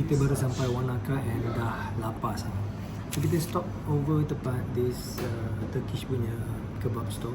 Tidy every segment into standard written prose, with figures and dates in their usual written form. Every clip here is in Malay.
kita baru sampai Wanaka and dah lapar sangat. So kita stop over tempat this Turkish punya kebab store.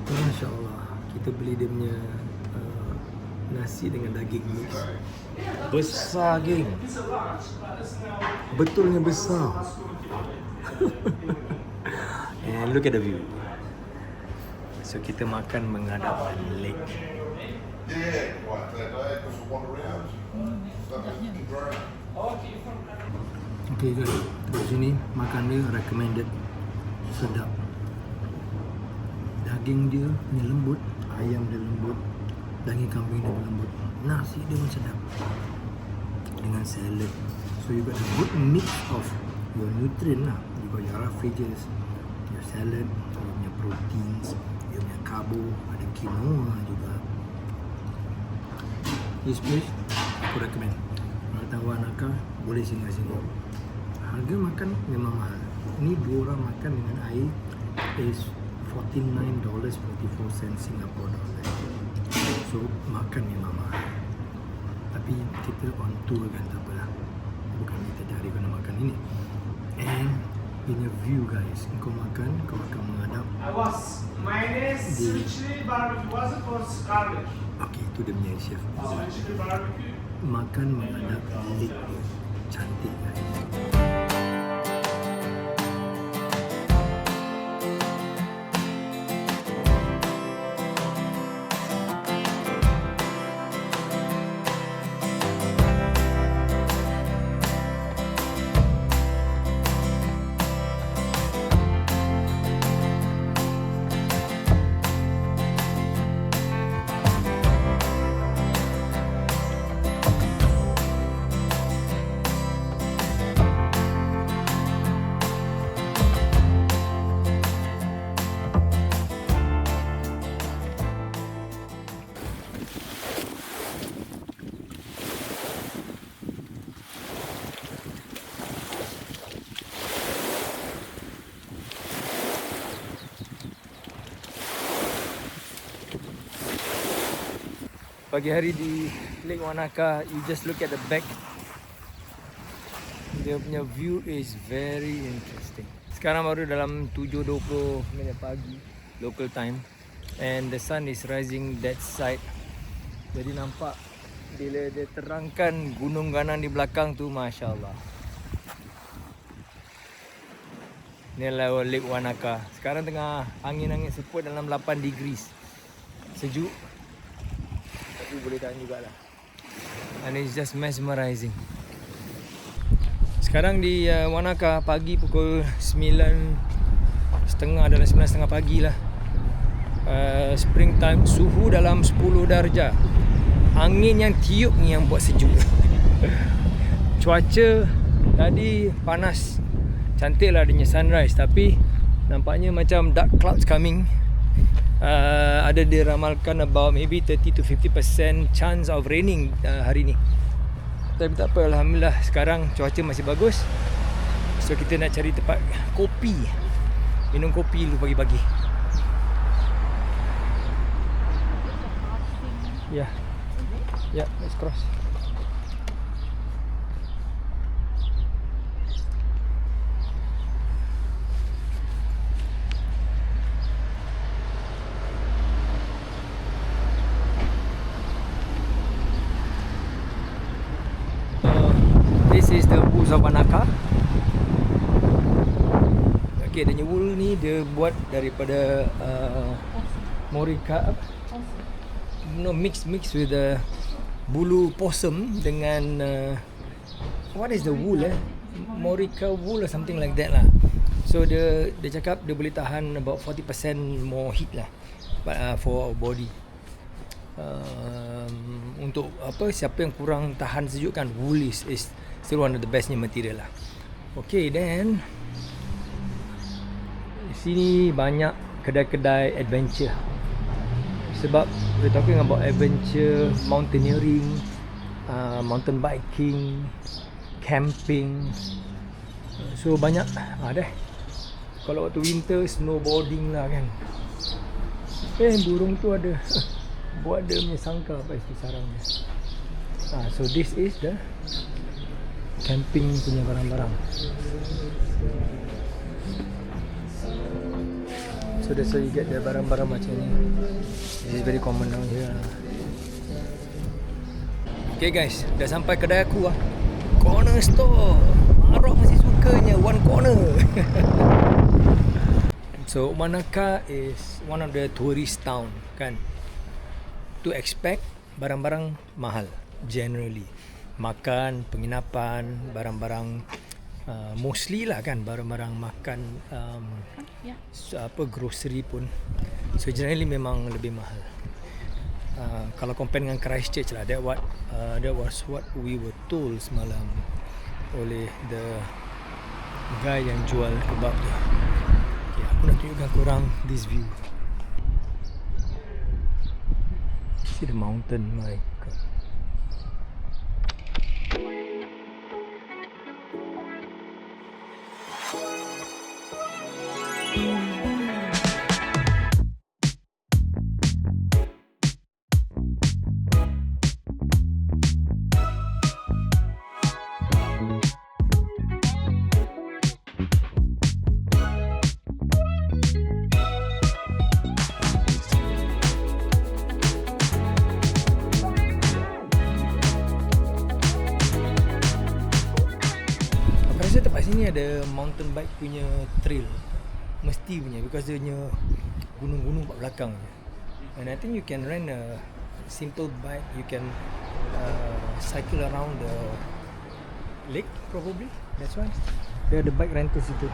Masya Allah, kita beli dia punya nasi dengan daging mix. Besar geng, betulnya besar. And look at the view. So kita makan menghadap lake. Okay guys, kat sini makan dia recommended, sedap. Daging dia ni lembut, ayam dia lembut, daging kambing dia lembut, nasi dia pun sedap dengan salad. So you got a good mix of your nutrient lah. You got your roughage, your salad, you punya proteins, you punya carbo, ada quinoa juga. This place aku recommend. Kalau tahu Wanaka boleh singgah sini. Harga makan memang mahal. Ni dua orang makan dengan air is $49.44 Singapore dollar. So makan memang mahal. Tapi kita on tour kan, tak apalah. Bukan kita cari kena makan ini. And in a view guys, kau makan, kau akan menghadap Mayonnaise, sweet chili, barbecue. Was it for garlic? Okay, itu dia punya chef. Sweet chili, barbecue. Makan menghadap lake dia. Cantik guys. Pagi hari di Lake Wanaka, you just look at the back. Dia punya view is very interesting. Sekarang baru dalam 7.20 pagi local time, and the sun is rising that side. Jadi nampak bila dia terangkan gunung Ganan di belakang tu, Masya Allah. Ni adalah Lake Wanaka. Sekarang tengah angin-angin seput dalam 8 degrees. Sejuk, tapi boleh tahan jugalah. And it's just mesmerizing. Sekarang di Wanaka pagi pukul 9.30 dalam 9.30 pagi lah. Springtime, suhu dalam 10 darjah. Angin yang tiup ni yang buat sejuk. Cuaca tadi panas. Cantik lah adanya sunrise, tapi nampaknya macam dark clouds coming. Ada diramalkan about maybe 30 to 50% chance of raining hari ni. Tapi tak apa, Alhamdulillah sekarang cuaca masih bagus. So kita nak cari tempat kopi, minum kopi dulu pagi-pagi. Ya, yeah, let's cross. This is the Wools of Wanaka. Okay, dia wool ni dia buat daripada Morika, mix with the bulu possum dengan what is the wool Morika wool or something like that lah. So dia cakap dia boleh tahan about 40% more heat lah, for our body. Untuk apa, siapa yang kurang tahan sejuk kan, wool is still one of the bestnya material lah. Okay, then di sini banyak kedai-kedai adventure. Sebab we're talking about adventure, mountaineering, mountain biking, camping. So banyak deh. Kalau waktu winter, snowboarding lah kan. Burung tu ada buat dia punya sangkar apa isi sarangnya. So this is the camping punya barang-barang. So that's why you get the barang-barang macam ni. This is very common down here. Okay guys, dah sampai kedai aku lah. Corner store. Marok masih sukanya one corner. So Wanaka is one of the tourist town kan. To expect barang-barang mahal generally. Makan, penginapan, barang-barang mostly lah kan, barang-barang makan grocery pun. So generally memang lebih mahal. Kalau compare dengan Christchurch lah, that was what we were told semalam oleh the guy yang jual kebab tu. Okay, aku nak tunjukkan korang this view. See the mountain, my god. Tempat sini ada mountain bike punya trail. Mesti punya, because dia punya gunung-gunung kat belakang. And I think you can rent a simple bike. You can cycle around the lake probably. That's why dia ada bike rental situ.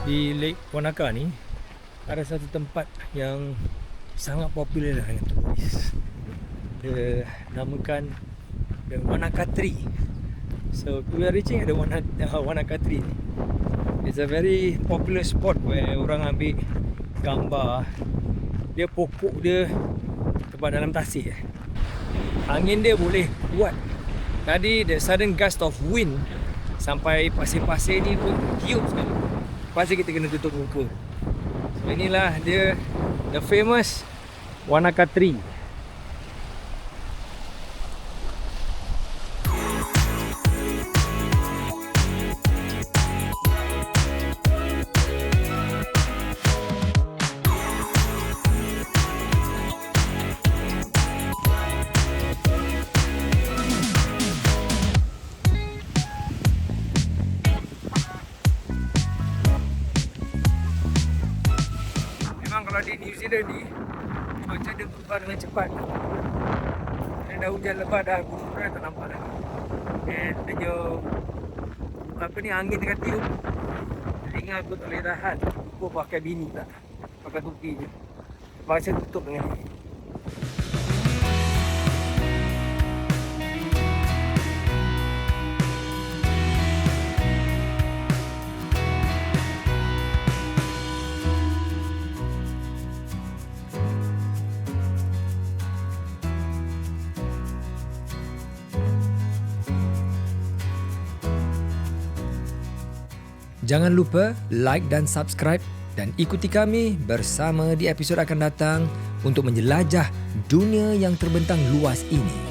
Di Lake Wanaka ni ada satu tempat yang sangat popular dengan turis. Dia namakan the Wanaka Tree. So we are reaching at the Wanaka Tree. It's a very popular spot where orang ambil gambar. Dia pokok dia tempat dalam tasik. Angin dia boleh kuat. Tadi the sudden gust of wind sampai pasir-pasir ni pun tiup sekali. Pasal kita kena tutup muka. So inilah dia, the famous Wanaka Tree. Kalau di New Zealand ni cuaca dia berubah dengan cepat. Dan dah hujan lebat dah, gunung dah tak nampak dah. Dan dia punya angin tengah tiup. Telinga aku tak boleh tahan. Aku pakai bini tak, pakai topi je. Pasal tutup dengan ni. Jangan lupa like dan subscribe dan ikuti kami bersama di episod akan datang untuk menjelajah dunia yang terbentang luas ini.